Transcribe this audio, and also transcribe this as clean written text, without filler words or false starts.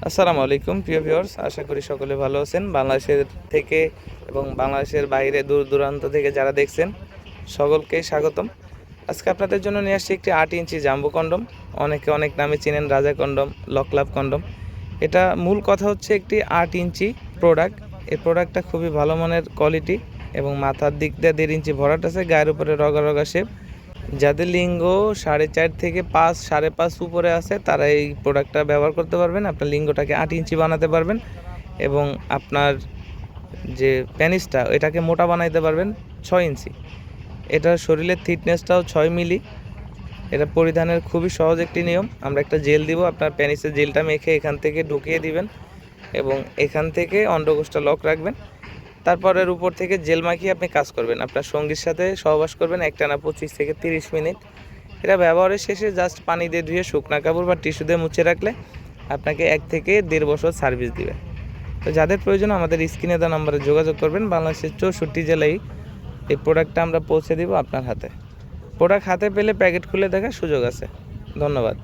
আসসালামু আলাইকুম প্রিয় ভিউয়ার্স, আশা করি সকলে ভালো আছেন। বাংলাদেশের থেকে এবং বাংলাদেশের বাইরে দূর দূরান্ত থেকে যারা দেখছেন সকলকে স্বাগতম। আজকে আপনাদের জন্য নিয়ে আসছি একটি 8 ইঞ্চি জাম্বো কন্ডম। অনেকে অনেক নামে চিনেন, রাজা কন্ডম, লকলাভ কন্ডম। এটা মূল কথা হচ্ছে একটি 8 ইঞ্চি প্রোডাক্ট। এই প্রোডাক্টটা খুবই ভালো মানের কোয়ালিটি এবং মাথার দিক দিয়ে 1.5 ইঞ্চি ভরাট আছে, গায়ের উপরে রগা রগা শেপ। যাদের লিঙ্গ 4.5 থেকে 5, 5.5 উপরে আছে তারা এই প্রোডাক্টটা ব্যবহার করতে পারবেন। আপনার লিঙ্গটাকে 8 ইঞ্চি বানাতে পারবেন এবং আপনার যে পেনিসটা এটাকে মোটা বানাইতে পারবেন 6 ইঞ্চি। এটার শরীরের থিকনেসটাও 6 মিলি। এটা পরিধানের খুবই সহজ একটি নিয়ম। আমরা একটা জেল দিব, আপনার পেনিসে জেলটা মেখে এখান থেকে ঢুকিয়ে দিবেন এবং এখান থেকে অন্ডকোষটা লক রাখবেন। তারপরের উপর থেকে জেল মাখিয়ে আপনি কাজ করবেন। আপনার সঙ্গীর সাথে সহবাস করবেন একটানা 25 থেকে 30 মিনিট। এটা ব্যবহারের শেষে জাস্ট পানি দিয়ে ধুয়ে শুকনা কাপড় বা টিস্যু দিয়ে মুছে রাখলে আপনাকে 1 থেকে 1.5 বছর সার্ভিস দিবে। তো যাদের প্রয়োজন আমাদের স্ক্রিনে দেওয়া নাম্বারে যোগাযোগ করবেন। বাংলাদেশের 64 জেলায় এই প্রোডাক্টটা আমরা পৌঁছে দিব আপনার হাতে। প্রোডাক্ট হাতে পেলে প্যাকেট খুলে দেখার সুযোগ আছে। ধন্যবাদ।